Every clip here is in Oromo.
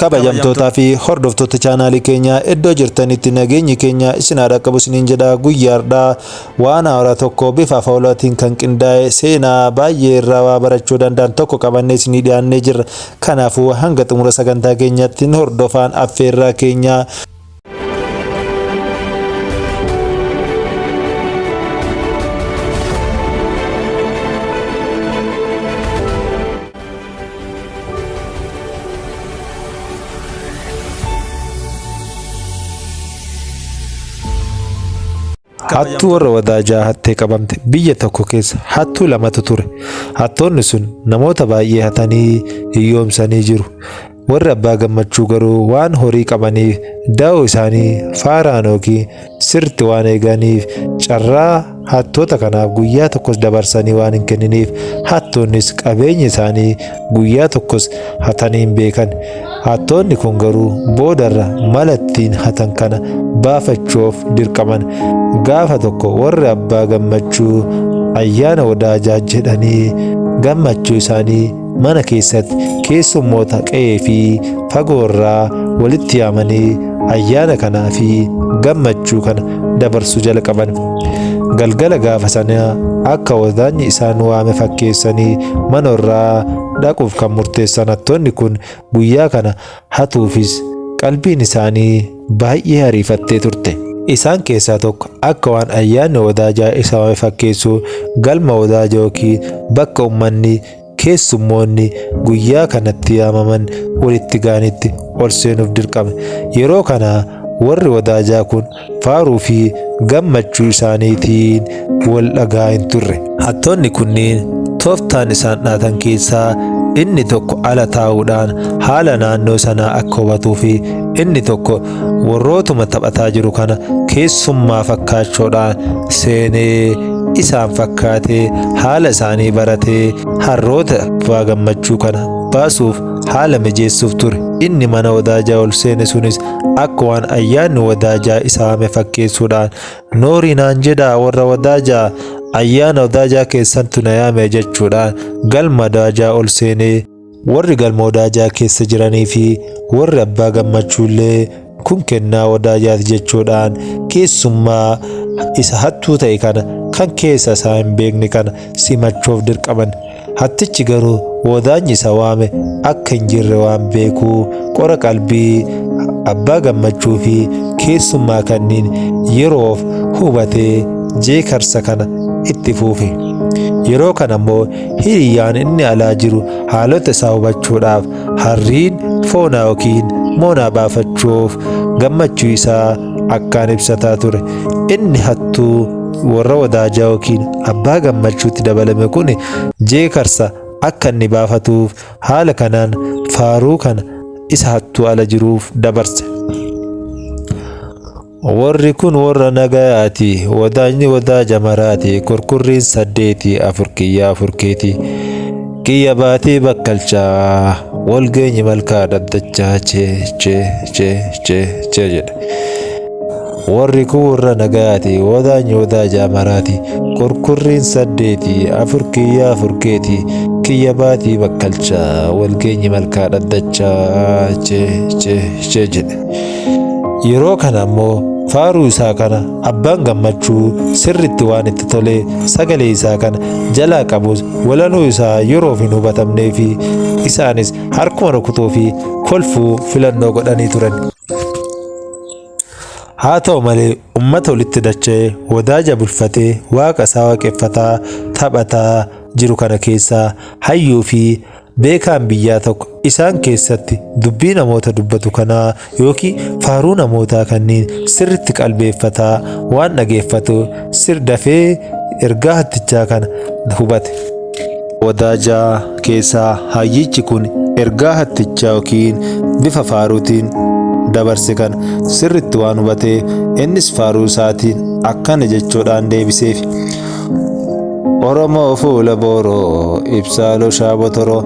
kabajamtootaa fi hordoftoota chaanaalii keenya iddoo jirtanitti nageenyi keenya isin haa dhaqqabu isiniin jedha. Guyyaadhaa waan haaraa tokko bifa afaolaatiin kan qindaa'e seenaa baay'ee irraa waa barachuu danda'an tokko qabannee isinii dhiyaannee jirra. Kanaafuu hanga xumura sagantaa keenyatti hordofaan affeerraa keenya. Hattuu warra wadaajaa hattee qabamte biyya tokko keessa hattuu lamatu ture. Hattoonni sun namoota baay'ee hatanii hiyyoomsanii jiru. Warri abbaa gammachuu garuu waan horii qabaniif da'oo isaanii faaraan yookiin sirriitti waan eeganiif carraa hattoota kanaaf guyyaa tokkos dabarsanii waan hin kenniniif hattoonnis qabeenya isaanii guyyaa tokkos hatanii hin beekan. Hattoonni kun garuu boodarra mala ittiin hatan kana baafachuuf dirqaman. Gaafa tokko warri abbaa gammachuu ayyaana wadaajaa jedhanii gammachuu isaanii mana keessatti keessummoota qe'ee fi fagoorraa walitti yaamanii ayyaana kanaa fi gammachuu kana dabarsuu jalqaban. Galgala gaafa sanaa akka wadaanyi isaan waame fakkeessanii manorraa dhaquuf kan murteessan hattoonni kun guyyaa kana hatuufis qalbiin isaanii baay'ee ariifattee turte. Isaan keessaa tokko akka waan ayyaanni wadaajaa isa waame fakkeessu galma wadaajaa yookiin bakka uummanni keessummoonni guyyaa kanatti yaamaman walitti gaanitti ol seenuuf dirqame. Yeroo kana warri wadaajaa kun faaruu fi gammachuu isaaniitiin wal dhagaa hin turre. Hattoonni kunniin tooftaan isaan dhaatan keessaa inni tokko ala taa'uudhaan haala naannoo sanaa akka hubatuu fi inni tokko warrootuma taphataa jiru kana keessummaa fakkaachuudhaan seenee isaan fakkaatee haala isaanii baratee harroota abbaa gammachuu kana baasuuf haala mijeessuuf ture. Inni mana wadaajaa ol seene sunis akka waan ayyaanni wadaajaa isa waame fakkeessuudhaan noorii naan jedhaa warra wadaajaa ayyaana wadaajaa keessantu na yaame jechuudhaan galma wadaajaa ol seenee warri galma wadaajaa keessa jiranii fi warri abbaa gammachuullee kun kennaa wadaajaati jechuudhaan keessummaa isa hattuu ta'e kana kan keessa isaa hin beekne kana simachuuf dirqaman. Hattichi garuu wadaanyi isa waame akka hin jirre waan beekuu qora qalbii abbaa gammachuu fi keessummaa kanniin yeroof hubatee jeekarsa kana itti fuufe. Yeroo kana immoo hiriyyaan inni alaa jiru haalota isaa hubachuudhaaf harriin foonaa yookiin moonaa baafachuuf gammachuu isaa akkaan ibsataa ture. Inni hattuu warra wadaajaa yookiin abbaa gammachuutti dabalame kun jeekarsa akka inni baafatuuf haala kanaan faaruu kana isa hattuu ala jiruuf dabarse. Warri kun warra nagayaati, wadaajni wadaaja maraati, kurkurriin 8 4 kiyya 4 keeti. Kiyya baatee bakkalchaa wal geenye malkaa dhaddachaa chee jedhe. Warri kun warra nagayaati, wadaajni wadaaja maraati, kurkurriin 8 4 kiyya 4 keeti. Kiyya baatee bakkalchaa wal geenye malkaa dhaddachaa chee jedhe. Yeroo kana immoo faaruu isaa kana abbaan gammachuu sirriitti waan itti tolee sagalee isaa kana jalaa qabus walaloo isaa yeroof hin hubatamnee fi isaanis harkuma rukutuu fi kolfuu filannoo godhanii turan. Haa ta'u malee uummata walitti dacha'ee wadaaja bulfatee waaqa isaa waaqeffataa taphataa jiru kana keessaa hayyuu fi beekaan biyyaa tokko isaan keessatti dubbii namoota dubbatu kanaa yookiin faaruu namootaa kanniin sirriitti qalbeeffataa waan dhageeffatu dafee ergaa hattichaa kana hubate. Wadaajaa keessaa hayyichi kun ergaa hattichaa yookiin bifa faaruutiin dabarse kan sirriitti waan hubateef innis faaruu isaatiin akkana jechuudhaan deebiseef. Oromoo fuula booroo ibsaaloo shaabotoroo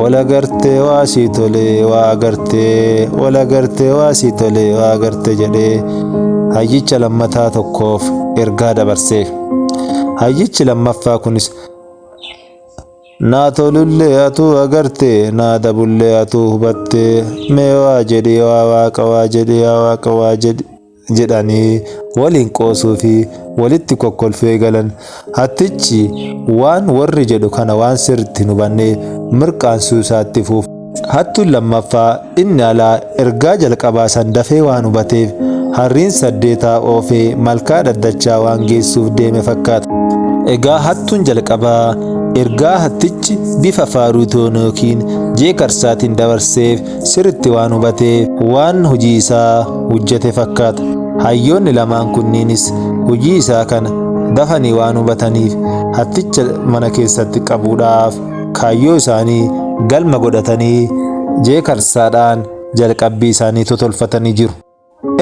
wala gartee waa sii tolee waa agartee wala gartee waa sii tolee waa agartee jedhee hayyicha lammataa tokkoof ergaa dabarseef. Hayyichi lammaffaa kunis naa tolullee atu agarte naa dabullee atu hubatte mee waa jedhi waa waaqa waa jedhi yaa waaqa waa jedhi jedhanii waliin qoosuu fi walitti kokkolfee galan. Hattichi waan warri jedhu kana waan sirriitti hin hubanne mirqaansuu isaatti fuuf. Hattuun lammaffaa inni alaa ergaa jalqabaa san dafee waan hubateef harriin saddeetaa oofee malkaa daddachaa waan geessuuf deeme fakkaata. Egaa hattuun jalqabaa ergaa hattichi bifa faaruutoon yookiin jeeqarsaatiin dabarseef sirriitti waan hubateef waan hojii isaa hojjete fakkaata. Hayyoonni lamaan kunniinis hojii isaa kana dafanii waan hubataniif hatticha mana keessatti qabuudhaaf kaayyoo isaanii galma godhatanii jeeqarsaadhaan jalqabbii isaanii totolfatanii jiru.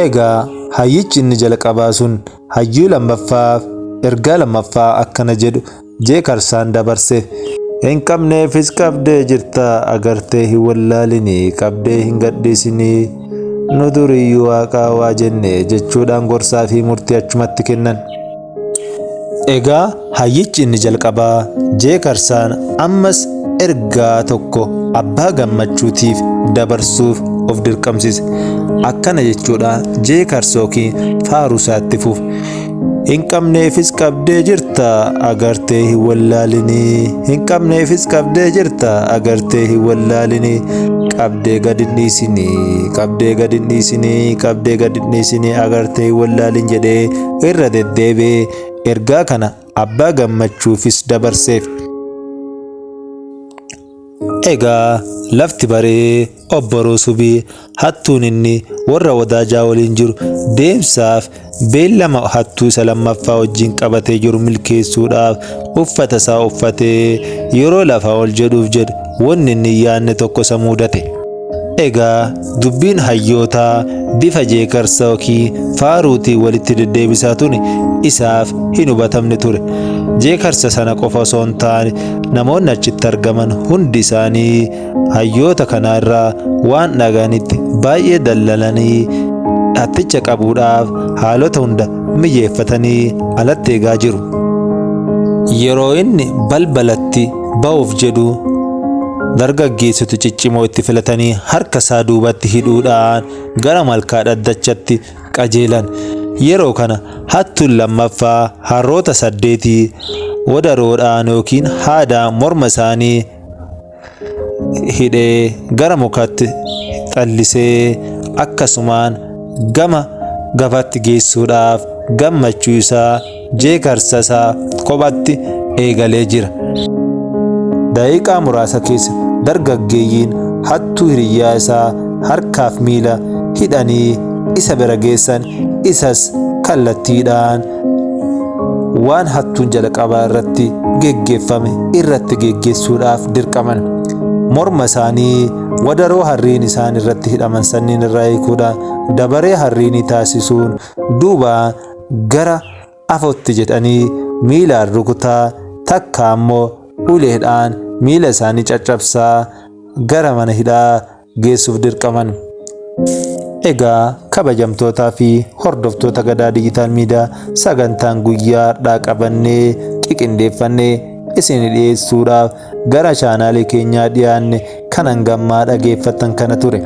Egaa hayyichi inni jalqabaa sun hayyuu lammaffaaf ergaa lammaffaa akkana jedhu jeeqarsaan dabarse. Hin qabneefis qabdee jirta agartee hin wallaalinii qabdee hin gadhiisinii nu duriyyuu waaqaa waa jenne jechuudhaan gorsaa fi murtii achumatti kennan. Egaa hayyichi inni jalqabaa jeeqarsaan ammas ergaa tokko abbaa gammachuutiif dabarsuuf of dirqamsise. Akkana jechuudha jeeqarsa yookiin faaruu isaatti fuuf. Hin qabneefis qabdee jirta agartee hin wallaalinii hin qabneefis qabdee jirta agartee hin wallaalinii qabdee gad hin dhiisinii qabdee gad hin dhiisinii qabdee gad hin dhiisinii agartee hin wallaalin jedhee irra deddeebi'ee ergaa kana abbaa gammachuufis dabarseef. Egaa lafti baree obboroo subii hattuun inni warra wadaajaa waliin jiru deemsaaf beellama hattuu isa lammaffaa wajjin qabatee jiru milkeessuudhaaf uffata isaa uffatee yeroo lafa ol jedhuuf jedhu wanni inni yaanne tokko isa mudate. Egaa dubbiin hayyootaa bifa jeeqarsa yookiin faaruutii walitti deddeebisaa tuni isaaf hin hubatamne ture. Jeeqarsa sana qofa osoo hin taane namoonni achitti argaman hundi isaanii hayyoota kana irraa waan dhaga'anitti baay'ee dallalanii hatticha qabuudhaaf haalota hunda mijeeffatanii alatti eegaa jiru. Yeroo inni balbalatti ba'uuf jedhu dargaggeessitu ciccimoo itti filatanii harka isaa duubatti hidhuudhaan gara malkaa daddachatti qajeelan. Yeroo kana hattuun lammaffaa harroota saddeetii wadaroodhaan yookiin haadaan morma isaanii hidhee gara mukaatti xallisee akkasumaan gama gabaatti geessuudhaaf gammachuu isaa jeeqarsa isaa kophatti eegalee jira. Daqiiqaa muraasa keessa dargaggeeyyiin hattuu hiriyyaa isaa harkaaf miila hidhanii isa bira geessan. Isas kallattiidhaan waan hattuun jalqabaa irratti geggeeffame irratti geggeessuudhaaf dirqaman. Morma isaanii wadaroo harriin isaan irratti hidhaman sanniin irraa hiikuudhaan dabaree harriinii taasisuun duubaan gara afootti jedhanii miilaan rukutaa takka ammoo uleedhaan miila isaanii caccabsaa gara mana hidhaa geessuuf dirqaman. Egaa kabajamtootaa fi hordoftoota Gadaa Digital Miidiyaa sagantaan guyyaadhaa qabannee qiqindeeffannee isin dhiyeessuudhaaf gara chaanaalii keenyaa dhiyaanne kan hangammaa dhageeffatan kana ture.